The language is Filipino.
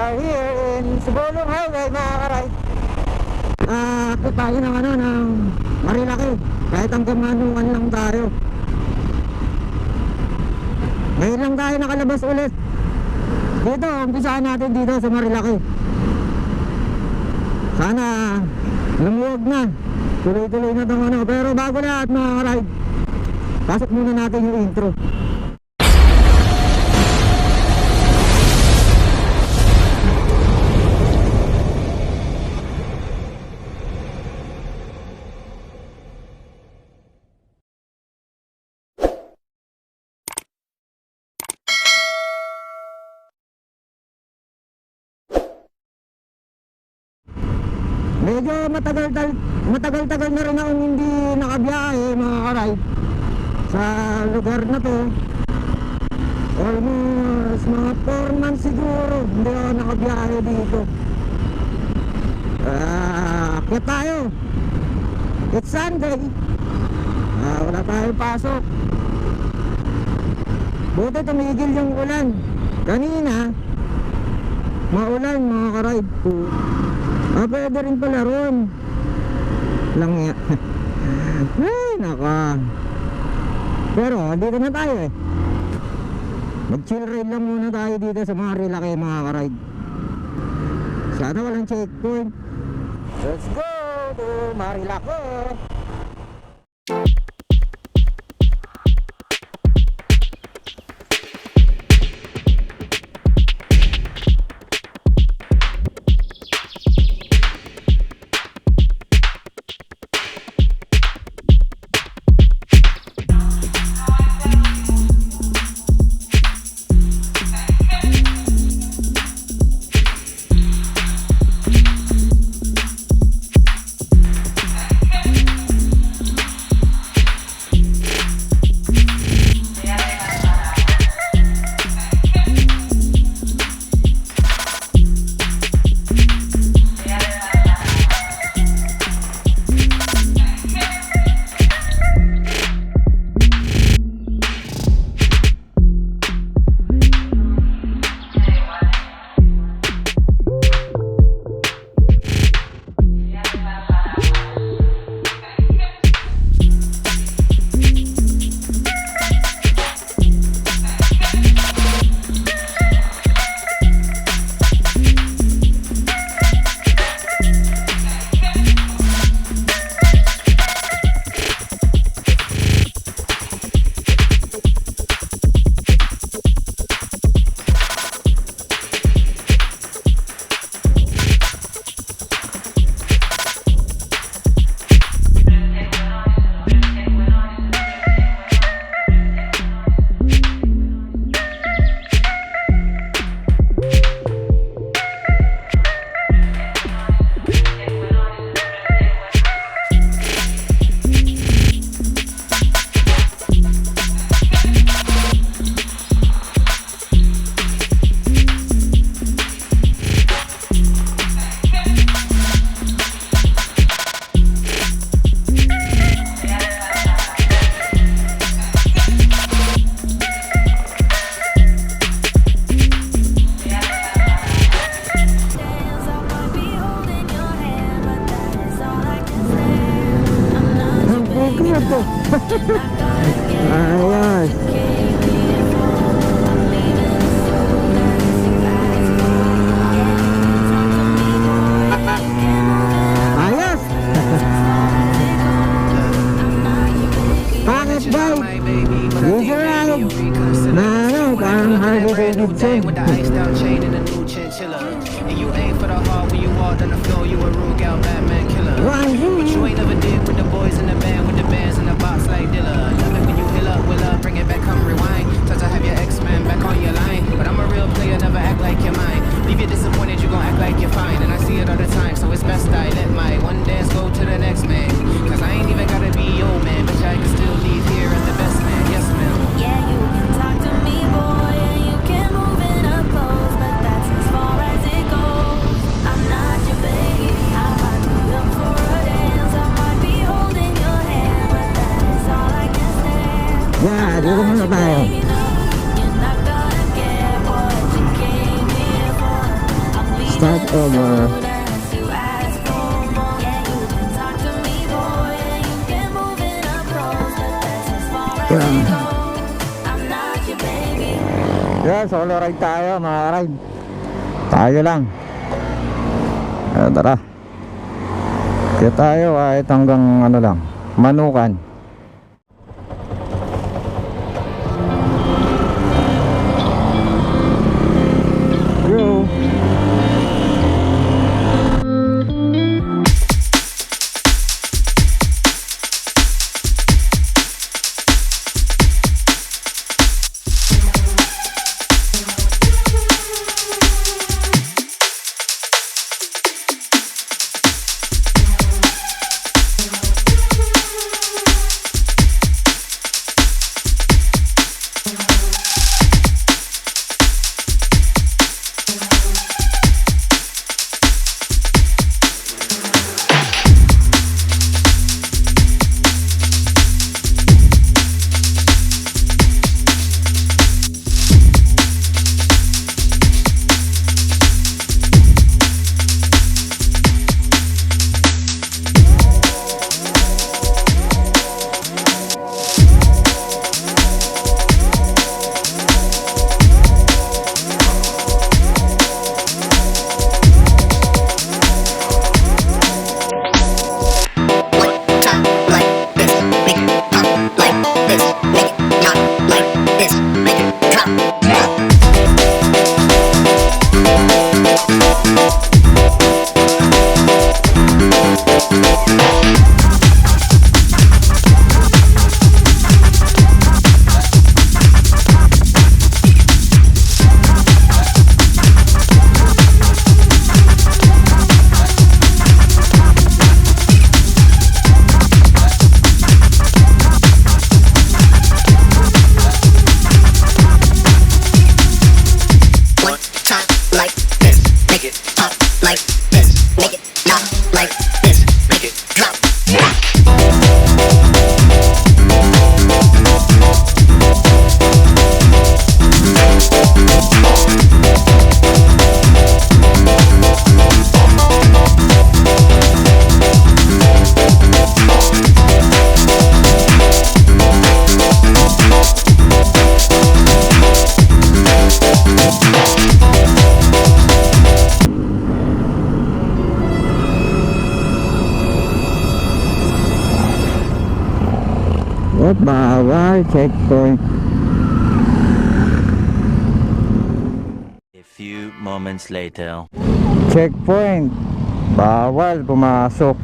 are here in Subolong Highway mga karide. Akit tayo ng ng Marilaque. Kahit ang gamanuan lang tayo. Ngayon lang tayo nakalabas ulit. Dito, umpisahan natin dito sa Marilaque. Sana lumuwag na. Tuloy-tuloy na itong pero bago lahat mga karide, pasok muna natin yung intro. Medyo matagal-tagal na rin akong hindi nakabiyahe mga karide sa lugar na to. Almost mga 4 months siguro hindi ako nakabiyahe dito. Akit tayo. It's Sunday. Wala tayong pasok. Buti tumigil yung ulan. Kanina maulan mga karide. Pwede rin pala ron lang nga. Ay naka, pero dito na tayo mag chill ride lang muna tayo dito sa Marilaque mga karide. Sana walang checkpoint. Let's go to Marilaque. Ayan. Ayos. Pangit guys. User ride. Na parang Harley Davidson. With the iced out chain and a new chinchilla. And you aim for the heart when you walk on the floor. You a rogue out Batman killer. What you ain't never did with the boys in the band, with the bands in the box like Dilla. Love it when you hill up, will up, bring it back, come rewind. Touch to have your X-Man back on your line. But I'm a real player, never act like you're mine. Leave you disappointed, you gon' act like you're fine. And I see it all the time, so it's best I let my one dance go to the next man. Cause I ain't even gotta be your man, but I can still leave here as the best man. Yes ma'am. Yeah, you can talk to me boy, and you can move in up close, but that's as far as it goes. I'm not your baby, I might be up for a dance, I might be holding your hand, but that is all I can Start over. as you ask for more. Yeah, you can talk to me, boy, and you can move in up close, but that's as far as Yeah. it goes. I'm not your baby. Yeah, solo ride tayo mga ride. Tayo lang. Tara. Kaya tayo kahit hanggang ano lang, Manukan. Yo. Bawal checkpoint. A few moments later. Checkpoint. Bawal pumasok.